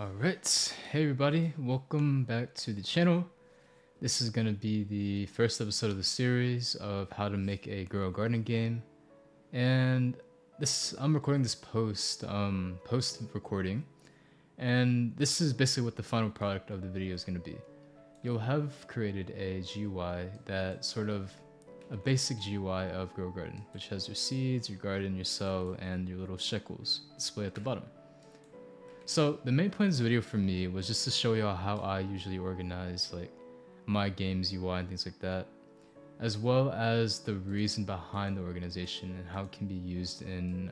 Alright, hey everybody, welcome back to the channel. This is going to be the first episode of the series of how to make a grow garden game. And I'm recording this post recording, and this is basically what the final product of the video is going to be. You'll have created a GUI that sort of a basic GUI of grow garden, which has your seeds, your garden, your cell, and your little Sheckles display at the bottom. So the main point of this video for me was just to show y'all how I usually organize like my game's UI and things like that, as well as the reason behind the organization and how it can be used in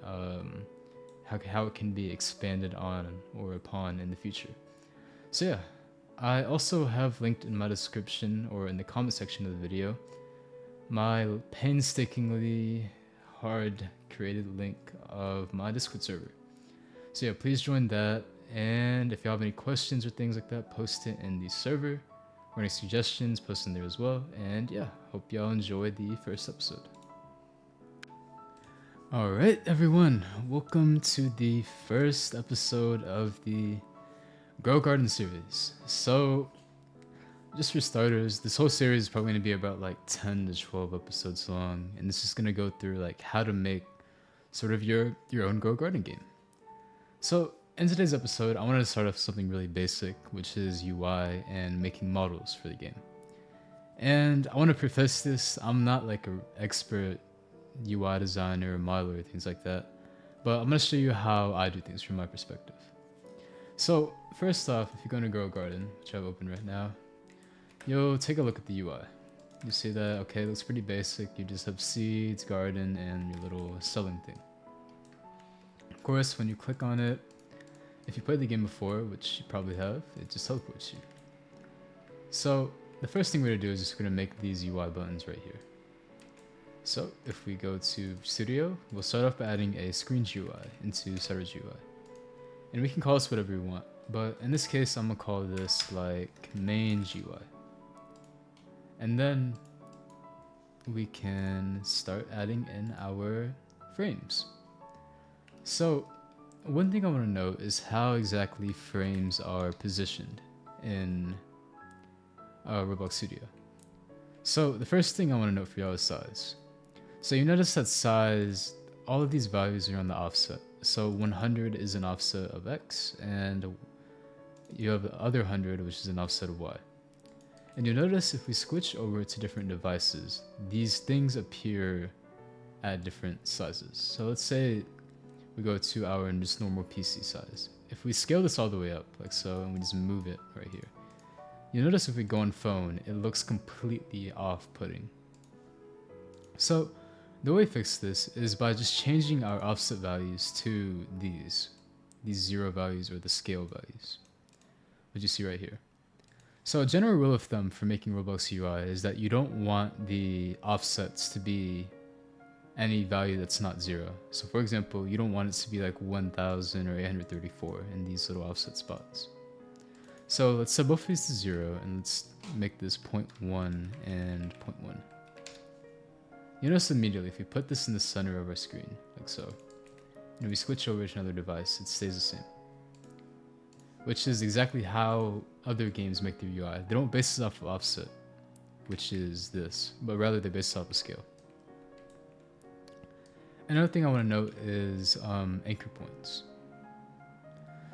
how it can be expanded on or upon in the future. So yeah, I also have linked in my description or in the comment section of the video my painstakingly hard created link of my Discord server. So yeah, please join that, and if you have any questions or things like that, post it in the server, or any suggestions, post in there as well. And yeah, hope y'all enjoy the first episode. Alright everyone, welcome to the first episode of the Grow Garden series. So, just for starters, this whole series is probably going to be about like 10 to 12 episodes long, and this is going to go through like how to make sort of your own Grow Garden game. So in today's episode, I wanted to start off with something really basic, which is UI and making models for the game. And I want to preface this, I'm not like an expert UI designer or modeler or things like that, but I'm going to show you how I do things from my perspective. So first off, if you're going to Grow Garden, which I have open right now, you'll take a look at the UI. You see that, okay, it looks pretty basic. You just have seeds, garden, and your little selling thing. Of course, when you click on it, if you played the game before, which you probably have, it just teleports you. So the first thing we're going to do is just going to make these UI buttons right here. So if we go to Studio, we'll start off by adding a screen GUI into Setter GUI. And we can call this whatever we want, but in this case, I'm going to call this like main GUI. And then we can start adding in our frames. So one thing I want to note is how exactly frames are positioned in Roblox Studio. So the first thing I want to note for y'all is size. So you notice that size, all of these values are on the offset. So 100 is an offset of X, and you have the other 100, which is an offset of Y. And you'll notice if we switch over to different devices, these things appear at different sizes. So let's say we go to our just normal PC size. If we scale this all the way up, like so, and we just move it right here, you'll notice if we go on phone, it looks completely off-putting. So the way we fix this is by just changing our offset values to these zero values or the scale values, which you see right here. So a general rule of thumb for making Roblox UI is that you don't want the offsets to be any value that's not zero. So for example, you don't want it to be like 1000 or 834 in these little offset spots. So let's set both of these to 0, and let's make this 0.1 and 0.1. You notice immediately if we put this in the center of our screen, like so, and we switch over to another device, it stays the same. Which is exactly how other games make their UI. They don't base it off of offset, which is this, but rather they base it off of scale. Another thing I want to note is anchor points.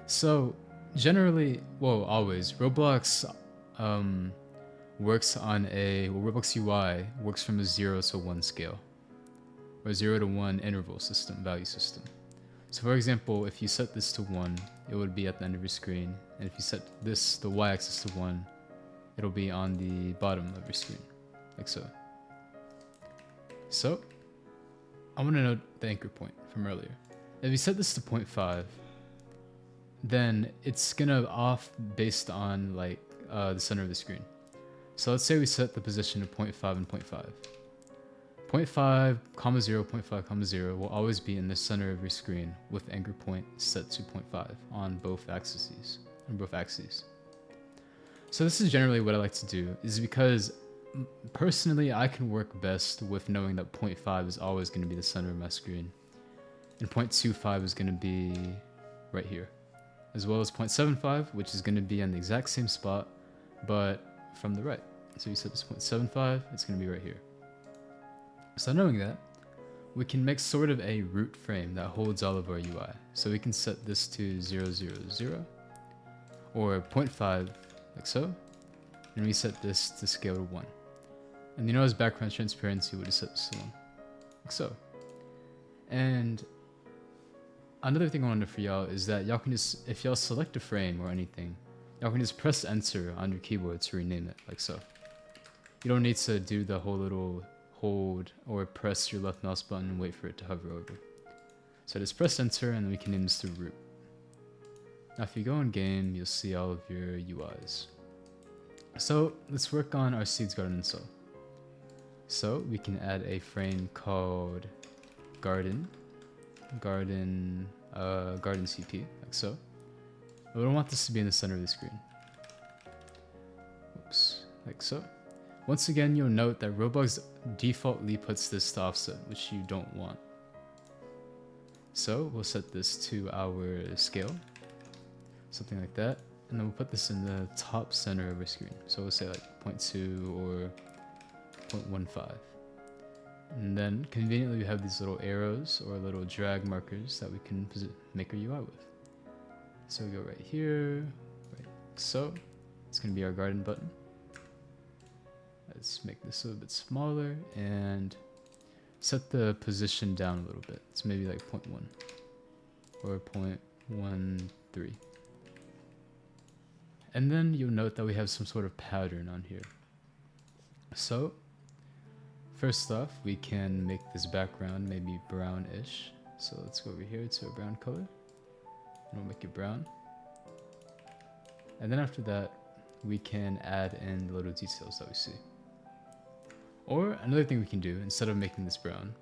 So generally, well, always, Roblox works on Roblox UI works from a 0 to 1 scale, or 0 to 1 interval system, value system. So for example, if you set this to 1, it would be at the end of your screen, and if you set this, the y-axis to 1, it'll be on the bottom of your screen, like so. So I want to note the anchor point from earlier. If you set this to 0.5, then it's gonna off based on like the center of the screen. So let's say we set the position to 0.5 and 0.5. 0.5, 0, 0.5, 0 will always be in the center of your screen with anchor point set to 0.5 on both axes. So this is generally what I like to do, is because personally, I can work best with knowing that 0.5 is always going to be the center of my screen, and 0.25 is going to be right here. as well as 0.75, which is going to be on the exact same spot, but from the right. So you set this 0.75, it's going to be right here. So knowing that, we can make sort of a root frame that holds all of our UI. So we can set this to 0, 0, 0, or 0.5, like so, and we set this to scale to 1. And you know, as background transparency, we'll just set this to 1, like so. And another thing I wanted for y'all is that y'all can just, if y'all select a frame or anything, y'all can just press enter on your keyboard to rename it, like so. You don't need to do the whole little hold or press your left mouse button and wait for it to hover over. So just press enter and then we can name this to root. Now if you go in game, you'll see all of your UIs. So let's work on our Seeds Garden install. So we can add a frame called garden CP, like so. But we don't want this to be in the center of the screen. Oops, like so. Once again, you'll note that Roblox defaultly puts this to offset, which you don't want. So we'll set this to our scale, something like that, and then we'll put this in the top center of our screen. So we'll say like 0.2 or 0.15. And then conveniently we have these little arrows or little drag markers that we can make our UI with. So we go right here, right, so it's going to be our garden button. Let's make this a little bit smaller and set the position down a little bit. It's maybe like 0.1 or 0.13. And then you'll note that we have some sort of pattern on here. So first off, we can make this background maybe brownish. So let's go over here to a brown color and we'll make it brown. And then after that, we can add in the little details that we see. Or another thing we can do, instead of making this brown,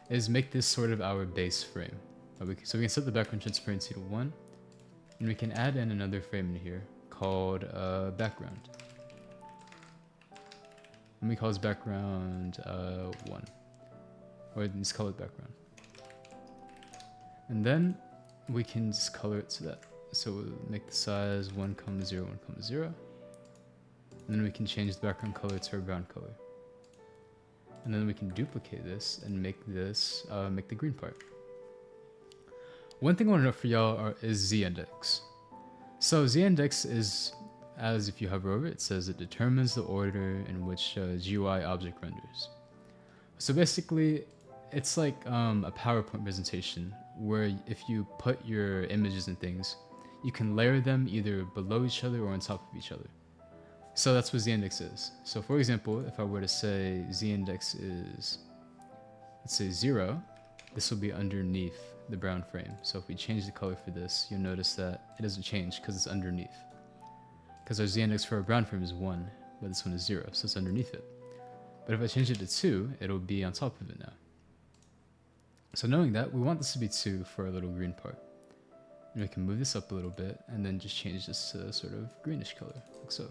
is make this sort of our base frame. So we can set the background transparency to 1, and we can add in another frame in here called background. And we call this background 1, or just call it background. And then we can just color it to that. So we'll make the size 1, 0, 1, 0. And then we can change the background color to a brown color. And then we can duplicate this and make this, make the green part. One thing I want to note for y'all is ZIndex. So ZIndex is, as if you hover over it, it says it determines the order in which GUI object renders. So basically, it's like a PowerPoint presentation where if you put your images and things, you can layer them either below each other or on top of each other. So that's what ZIndex is. So for example, if I were to say ZIndex is, let's say 0, this will be underneath the brown frame. So if we change the color for this, you'll notice that it doesn't change because it's underneath. Because our ZIndex for our brown frame is 1, but this one is 0, so it's underneath it. But if I change it to 2, it'll be on top of it now. So knowing that, we want this to be 2 for our little green part. And we can move this up a little bit and then just change this to a sort of greenish color, like so.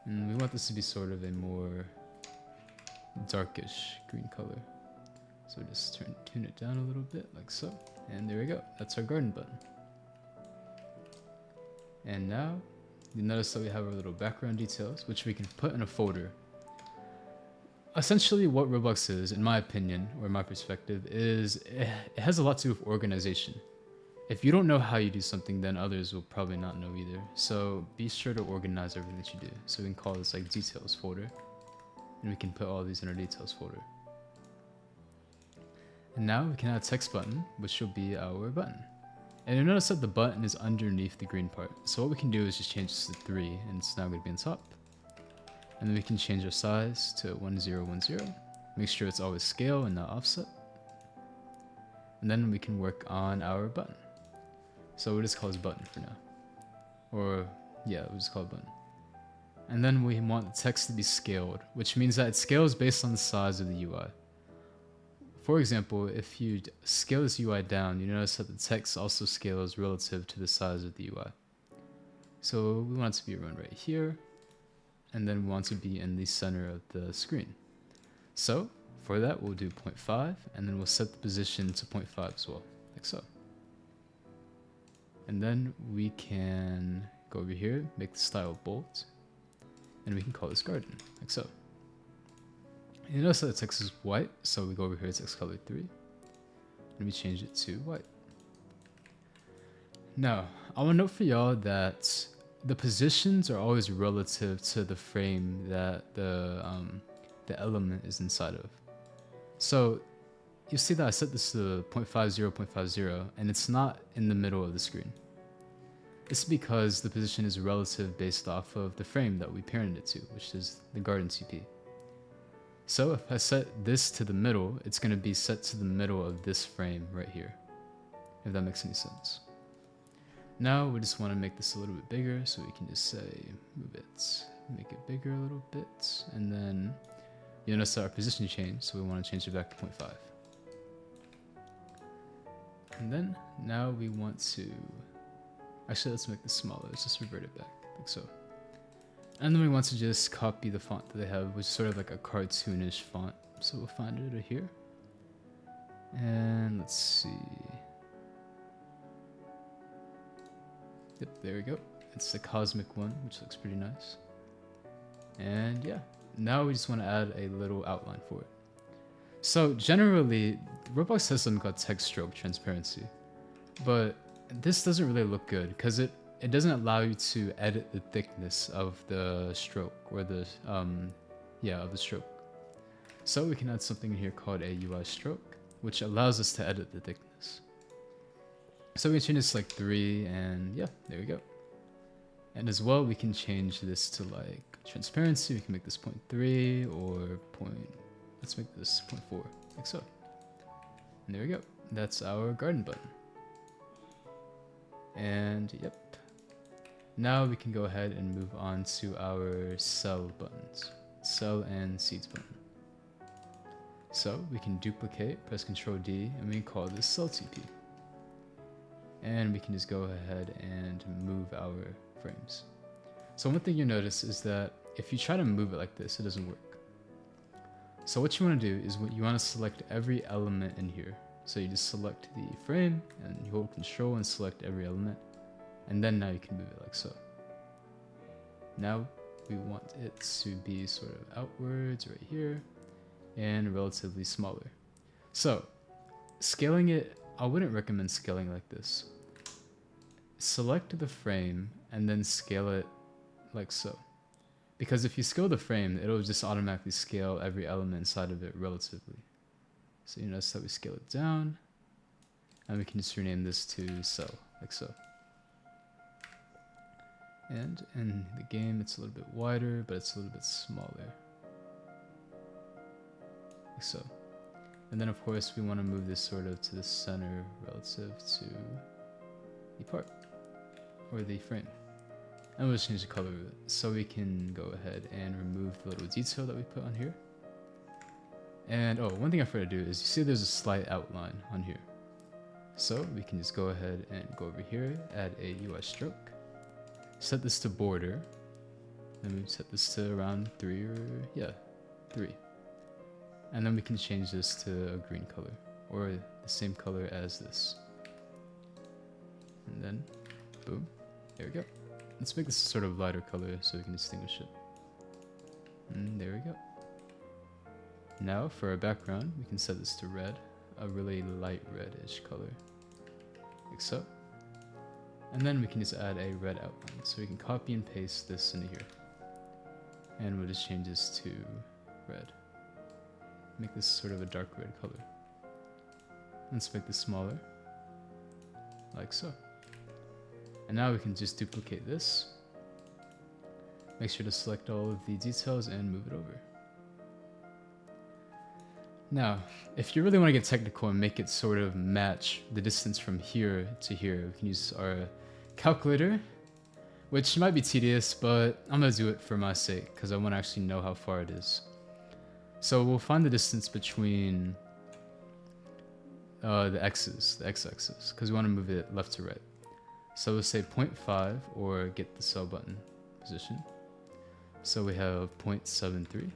And we want this to be sort of a more darkish green color. So just tune it down a little bit, like so. And there we go. That's our garden button. And now, you notice that we have our little background details, which we can put in a folder. Essentially, what Roblox is, in my opinion, or my perspective, is it has a lot to do with organization. If you don't know how you do something, then others will probably not know either. So be sure to organize everything that you do. So we can call this like details folder, and we can put all these in our details folder. And now we can add a text button, which will be our button. And you'll notice that the button is underneath the green part. So what we can do is just change this to 3, and it's now going to be on top. And then we can change our size to 1010. Make sure it's always scale and not offset. And then we can work on our button. So we'll just call this button for now. Or, yeah, we'll just call it button. And then we want the text to be scaled, which means that it scales based on the size of the UI. For example, if you scale this UI down, you notice that the text also scales relative to the size of the UI. So we want it to be around right here, and then we want to be in the center of the screen. So for that, we'll do 0.5, and then we'll set the position to 0.5 as well, like so. And then we can go over here, make the style bold, and we can call this garden, like so. You notice that the text is white, so we go over here to text color 3, and we change it to white. Now, I want to note for y'all that the positions are always relative to the frame that the element is inside of. So you see that I set this to 0.50, 0.50, and it's not in the middle of the screen. It's because the position is relative based off of the frame that we parented it to, which is the garden TP. So if I set this to the middle, it's going to be set to the middle of this frame right here, if that makes any sense. Now we just want to make this a little bit bigger, so we can just say move it, make it bigger a little bit, and then you'll notice that our position changed, so we want to change it back to 0.5. And then now we want to, actually let's make this smaller, let's just revert it back, like so. And then we want to just copy the font that they have, which is sort of like a cartoonish font. So we'll find it right here. And let's see. Yep, there we go. It's the cosmic one, which looks pretty nice. And yeah, now we just want to add a little outline for it. So generally, Roblox has something called TextStrokeTransparency, but this doesn't really look good because it doesn't allow you to edit the thickness of the stroke, or the of the stroke. So we can add something in here called a UIStroke, which allows us to edit the thickness. So we can change this to like 3, and yeah, there we go. And as well, we can change this to like transparency. We can make this 0.3 or let's make this 0.4, like so. And there we go. That's our garden button. And yep. Now we can go ahead and move on to our cell buttons, cell and seeds button. So we can duplicate, press Control D, and we can call this cell TP. And we can just go ahead and move our frames. So one thing you notice is that if you try to move it like this, it doesn't work. So what you want to do is you want to select every element in here. So you just select the frame and you hold Control and select every element. And then now you can move it like so. Now we want it to be sort of outwards right here and relatively smaller. So scaling it, I wouldn't recommend scaling like this. Select the frame and then scale it like so. Because if you scale the frame, it'll just automatically scale every element inside of it relatively. So you notice that we scale it down, and we can just rename this to cell, like so. And in the game, it's a little bit wider, but it's a little bit smaller, like so. And then of course, we want to move this sort of to the center relative to the part, or the frame. And we'll just change the color of it. So we can go ahead and remove the little detail that we put on here. And oh, one thing I forgot to do is you see there's a slight outline on here. So we can just go ahead and go over here, add a UIStroke, set this to border, then we set this to around 3 3. And then we can change this to a green color, or the same color as this. And then, boom, there we go. Let's make this a sort of lighter color so we can distinguish it. And there we go. Now for our background, we can set this to red, a really light reddish color, like so. And then we can just add a red outline. So we can copy and paste this into here. And we'll just change this to red. Make this sort of a dark red color. Let's make this smaller, like so. And now we can just duplicate this. Make sure to select all of the details and move it over. Now, if you really want to get technical and make it sort of match the distance from here to here, we can use our calculator, which might be tedious, but I'm going to do it for my sake because I want to actually know how far it is. So we'll find the distance between the x-axis, because we want to move it left to right. So we'll say 0.5 or get the cell button position. So we have 0.73,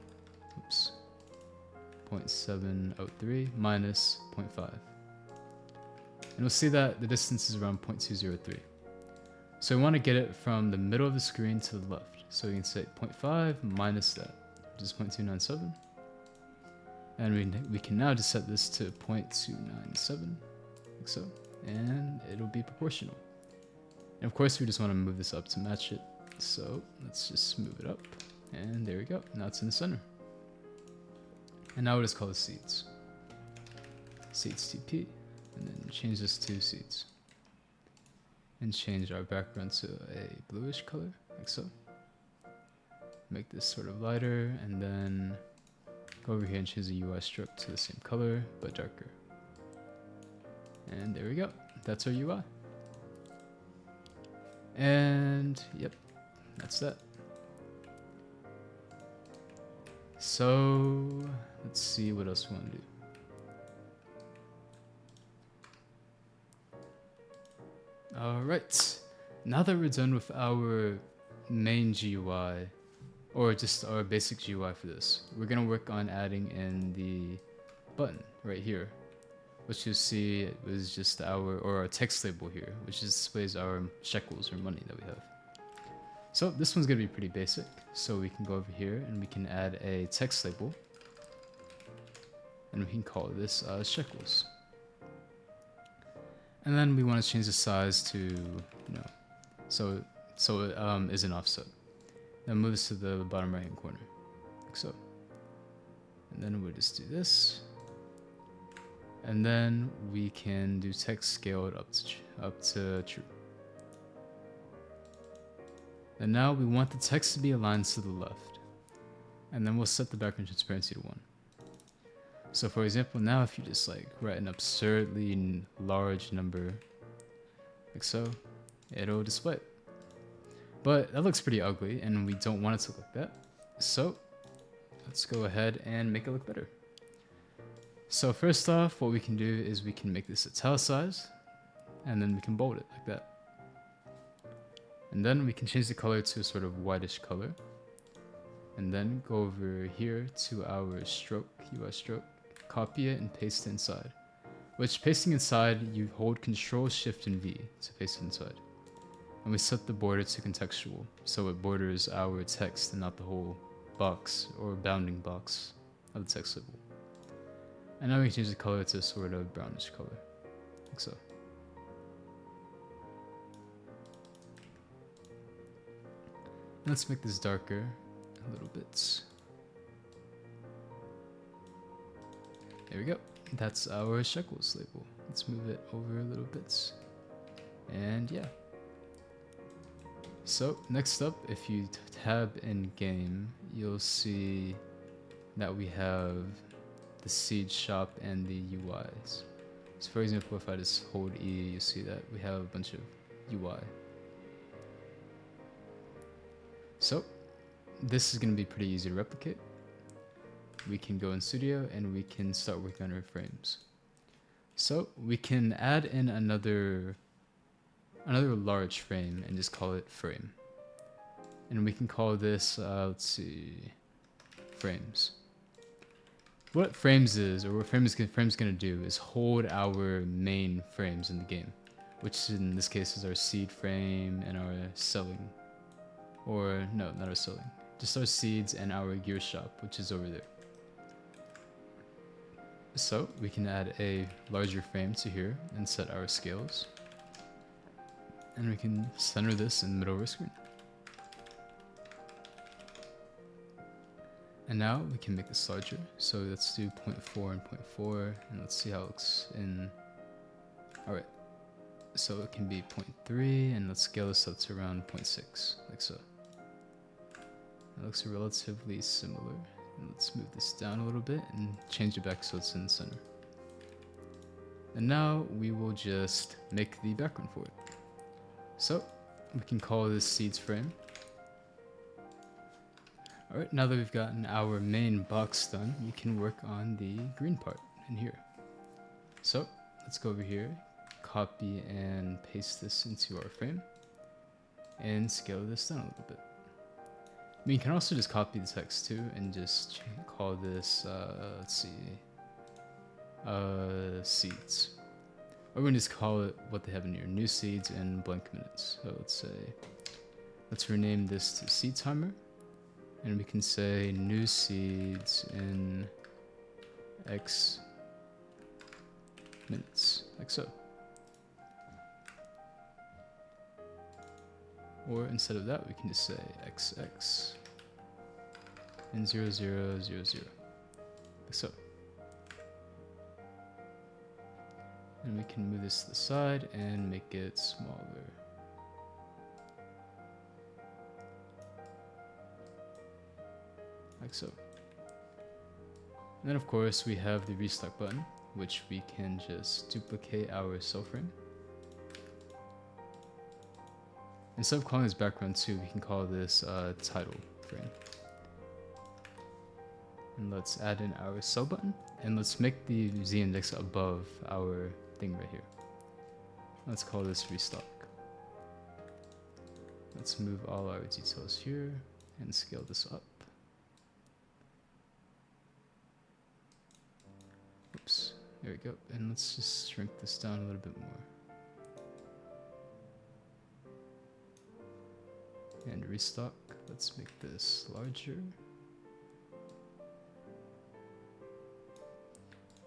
oops, 0.703 minus 0.5. And we'll see that the distance is around 0.203. So we want to get it from the middle of the screen to the left. So we can say 0.5 minus that, which is 0.297. And we can now just set this to 0.297, like so, and it'll be proportional. And of course we just want to move this up to match it. So let's just move it up, and there we go. Now it's in the center. And now we'll just call it seeds. Seeds TP, and then change this to seeds. And change our background to a bluish color, like so. Make this sort of lighter, and then go over here and change the UIStroke to the same color, but darker. And there we go. That's our UI. And yep, that's that. So let's see what else we want to do. Alright, now that we're done with our main GUI, or just our basic GUI for this, we're going to work on adding in the button right here, which you'll see is just our text label here, which displays our shekels or money that we have. So this one's going to be pretty basic, so we can go over here and we can add a text label, and we can call this Sheckles. And then we want to change the size to, you know, so it isn't offset. Then move this to the bottom right hand corner, like so. And then we'll just do this. And then we can do text scaled up to true. And now we want the text to be aligned to the left. And then we'll set the background transparency to 1. So for example, now if you just like write an absurdly large number, like so, it'll display it. But that looks pretty ugly and we don't want it to look like that. So let's go ahead and make it look better. So first off, what we can do is we can make this italicized, and then we can bold it like that. And then we can change the color to a sort of whitish color. And then go over here to our stroke, UIStroke, copy it and paste it inside. Which pasting inside, you hold Control+Shift+V to paste it inside. And we set the border to contextual, so it borders our text and not the whole box or bounding box of the text label. And now we can change the color to a sort of brownish color, like so. Let's make this darker a little bit. There we go. That's our Sheckles label. Let's move it over a little bit. And yeah. So next up, if you tab in game, you'll see that we have the SeedShop and the UIs. So for example, if I just hold E, you see that we have a bunch of UI. So this is going to be pretty easy to replicate. We can go in Studio and we can start working on our frames. So we can add in another large frame and just call it frame. And we can call this, let's see, frames. What frames is, or what frame's gonna do is hold our main frames in the game, which in this case is our seed frame and our selling. Or no, not our selling. Just our seeds and our gear shop, which is over there. So we can add a larger frame to here and set our scales. And we can center this in the middle of our screen. And now we can make this larger. So let's do 0.4 and 0.4, and let's see how it looks in. Alright, so it can be 0.3, and let's scale this up to around 0.6, like so. It looks relatively similar. And let's move this down a little bit and change it back so it's in the center. And now we will just make the background for it. So we can call this seeds frame. Alright, now that we've gotten our main box done, we can work on the green part in here. So let's go over here, copy and paste this into our frame, and scale this down a little bit. I mean, you can also just copy the text too and just call this, let's see, seeds. Or we can just call it what they have in here, new seeds in blank minutes. So let's rename this to seed timer, and we can say new seeds in X minutes, like so. Or instead of that, we can just say XX in 0000, like so. And we can move this to the side and make it smaller. Like so. And then of course we have the Restock button, which we can just duplicate our cell frame. Instead of calling this background 2, we can call this title frame. And let's add in our cell button, and let's make the ZIndex above our thing right here. Let's call this Restock. Let's move all our details here and scale this up. Oops, there we go. And let's just shrink this down a little bit more. And Restock, let's make this larger.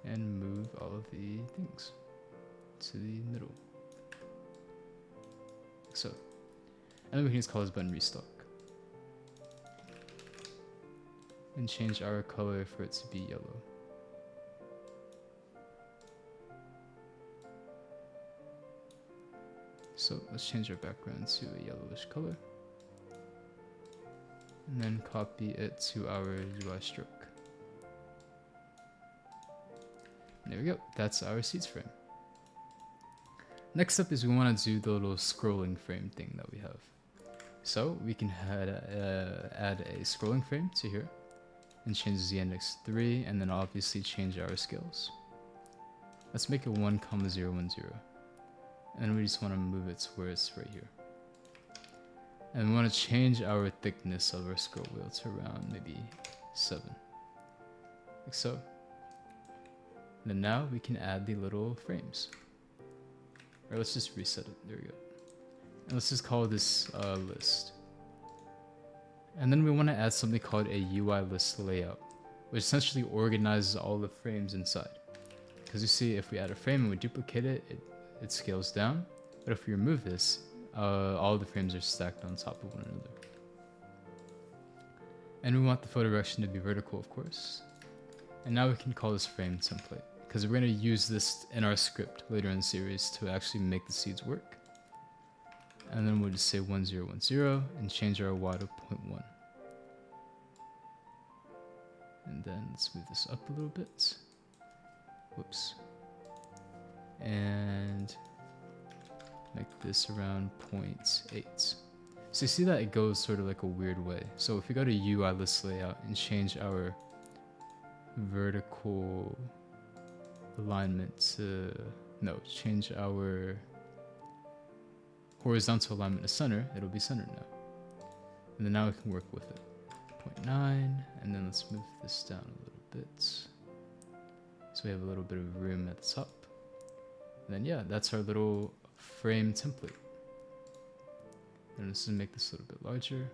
And move all of the things to the middle. Like so. And then we can just call this button Restock. And change our color for it to be yellow. So let's change our background to a yellowish color. And then copy it to our UIStroke. There we go, that's our seeds frame. Next up is we want to do the little scrolling frame thing that we have. So we can add a scrolling frame to here and change the ZIndex 3, and then obviously change our scales. Let's make it 1,010. And we just want to move it to where it's right here. And we want to change our thickness of our scroll wheel to around maybe 7. Like so. And then now we can add the little frames. Or let's just reset it. There we go. And let's just call this list. And then we want to add something called a UIListLayout, which essentially organizes all the frames inside. Because you see, if we add a frame and we duplicate it, it scales down. But if we remove this, all the frames are stacked on top of one another. And we want the photo direction to be vertical, of course. And now we can call this frame template, because we're going to use this in our script later in the series to actually make the seeds work. And then we'll just say 1010 and change our Y to 0.1. And then let's move this up a little bit. Whoops. And make this around 0.8. So you see that it goes sort of like a weird way. So if we go to UIListLayout and change our vertical alignment to, no, change our horizontal alignment to center, it'll be centered now. And then now we can work with it. 0.9, and then let's move this down a little bit. So we have a little bit of room at the top. And then yeah, that's our little frame template. And let's just make this a little bit larger.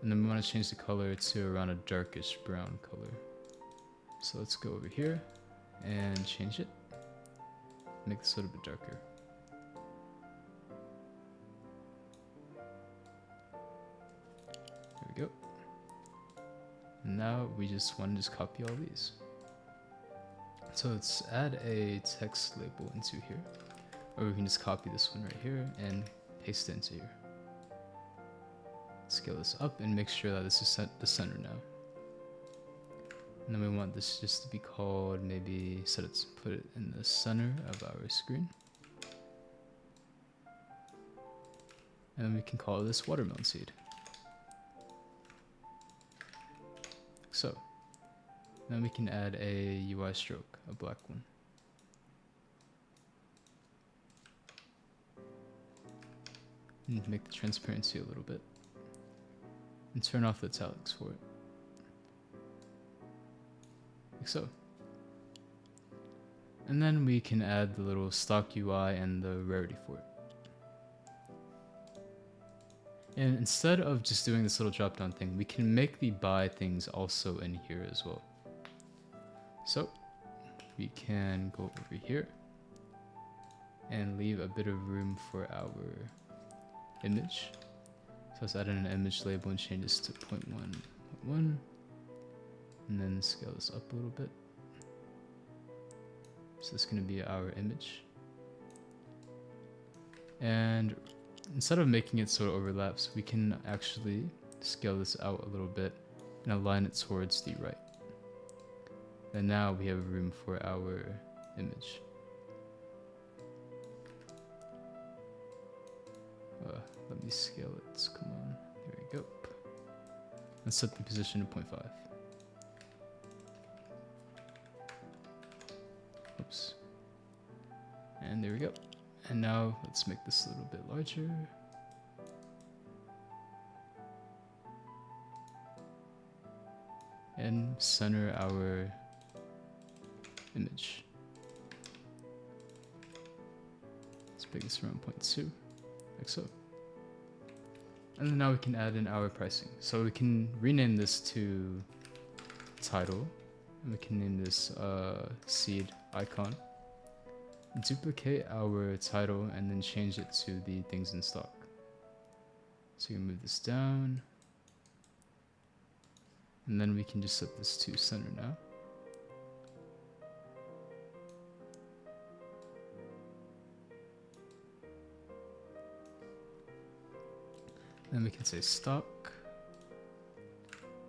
And then we want to change the color to around a darkish brown color. So let's go over here and change it. Make this a little bit darker. There we go. And now we just want to just copy all these. So let's add a text label into here. Or we can just copy this one right here and paste it into here. Scale this up and make sure that this is set the center now. And then we want this just to be called, maybe put it in the center of our screen. And then we can call this watermelon seed. So, then we can add a UIStroke, a black one. And make the transparency a little bit. And turn off the italics for it. Like so. And then we can add the little stock UI and the rarity for it. And instead of just doing this little drop down thing, we can make the buy things also in here as well. So we can go over here and leave a bit of room for our image. So let's add in an image label and change this to 0.1, and then scale this up a little bit. So this is going to be our image. And instead of making it so it overlaps, we can actually scale this out a little bit and align it towards the right. And now we have room for our image. Let me scale it. Come on. There we go. Let's set the position to 0.5. Oops. And there we go. And now let's make this a little bit larger. And center our image. Let's make this around 0.2, like so. And then now we can add in our pricing. So we can rename this to title, and we can name this seed icon. Duplicate our title and then change it to the things in stock. So you can move this down, and then we can just set this to center now. Then we can say stock,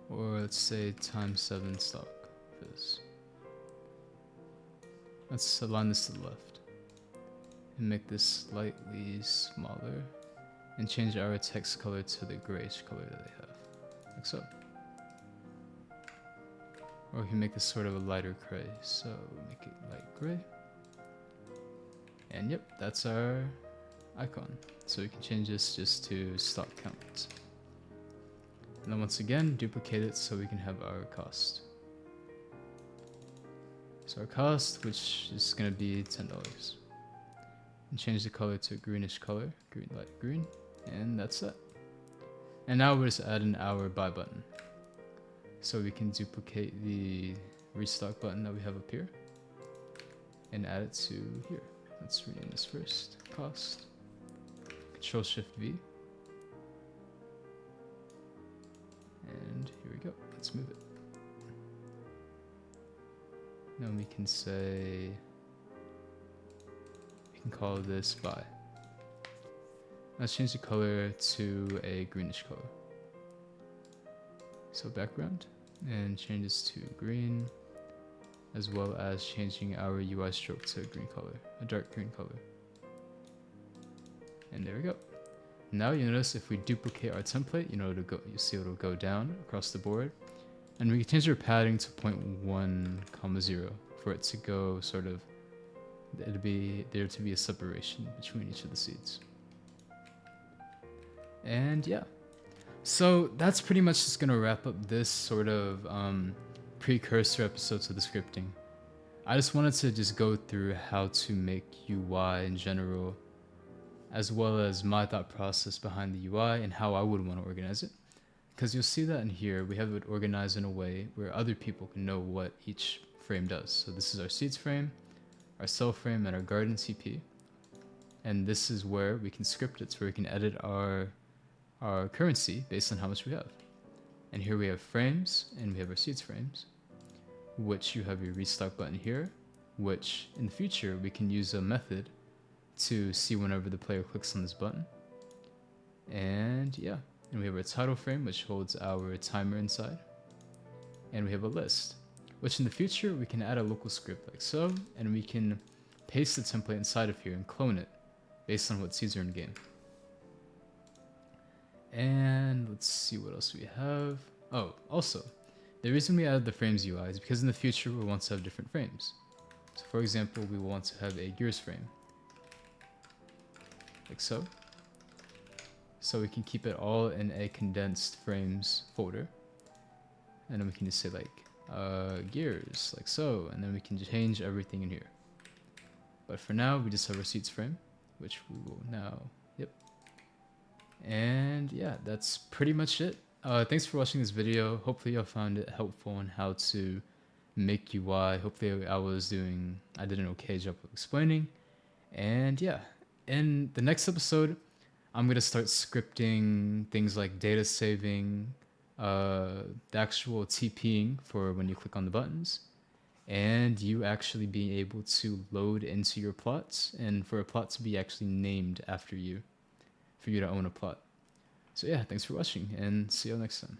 or let's say ×7 stock for this. Let's align this to the left and make this slightly smaller and change our text color to the grayish color that they have, like so. Or we can make this sort of a lighter gray, so make it light gray. And yep, that's our icon. So we can change this just to stock count. And then once again, duplicate it so we can have our cost. So our cost, which is going to be $10. And change the color to a greenish color, green, light green, and that's it. And now we're just adding our buy button. So we can duplicate the restock button that we have up here and add it to here. Let's rename this first, cost. Control+Shift+V. And here we go. Let's move it. Now we can say, we can call this buy. Let's change the color to a greenish color. So background, and change this to green, as well as changing our UIStroke to a green color, a dark green color. And there we go. Now you notice if we duplicate our template, you see it'll go down across the board. And we can change our padding to 0.1, for it to go sort of, there to be a separation between each of the seeds. And yeah. So that's pretty much just gonna wrap up this sort of precursor episode to the scripting. I just wanted to just go through how to make UI in general, as well as my thought process behind the UI and how I would want to organize it. Because you'll see that in here, we have it organized in a way where other people can know what each frame does. So this is our seeds frame, our cell frame, and our garden TP. And this is where we can script it, so we can edit our currency based on how much we have. And here we have frames, and we have our seeds frames, which you have your restock button here, which in the future we can use a method to see whenever the player clicks on this button. And yeah, and we have our title frame, which holds our timer inside. And we have a list, which in the future we can add a local script like so, and we can paste the template inside of here and clone it based on what seeds are in game. And let's see what else we have. Oh, also, the reason we added the frames UI is because in the future we want to have different frames. So for example, we want to have a gears frame, like so. So we can keep it all in a condensed frames folder. And then we can just say like gears, like so, and then we can change everything in here. But for now, we just have our seeds frame, which we will now, yep. And yeah, that's pretty much it. Thanks for watching this video. Hopefully y'all found it helpful on how to make UI. Hopefully I did an okay job of explaining. And yeah, in the next episode, I'm going to start scripting things like data saving, the actual TPing for when you click on the buttons, and you actually being able to load into your plots, and for a plot to be actually named after you, for you to own a plot. So yeah, thanks for watching, and see you all next time.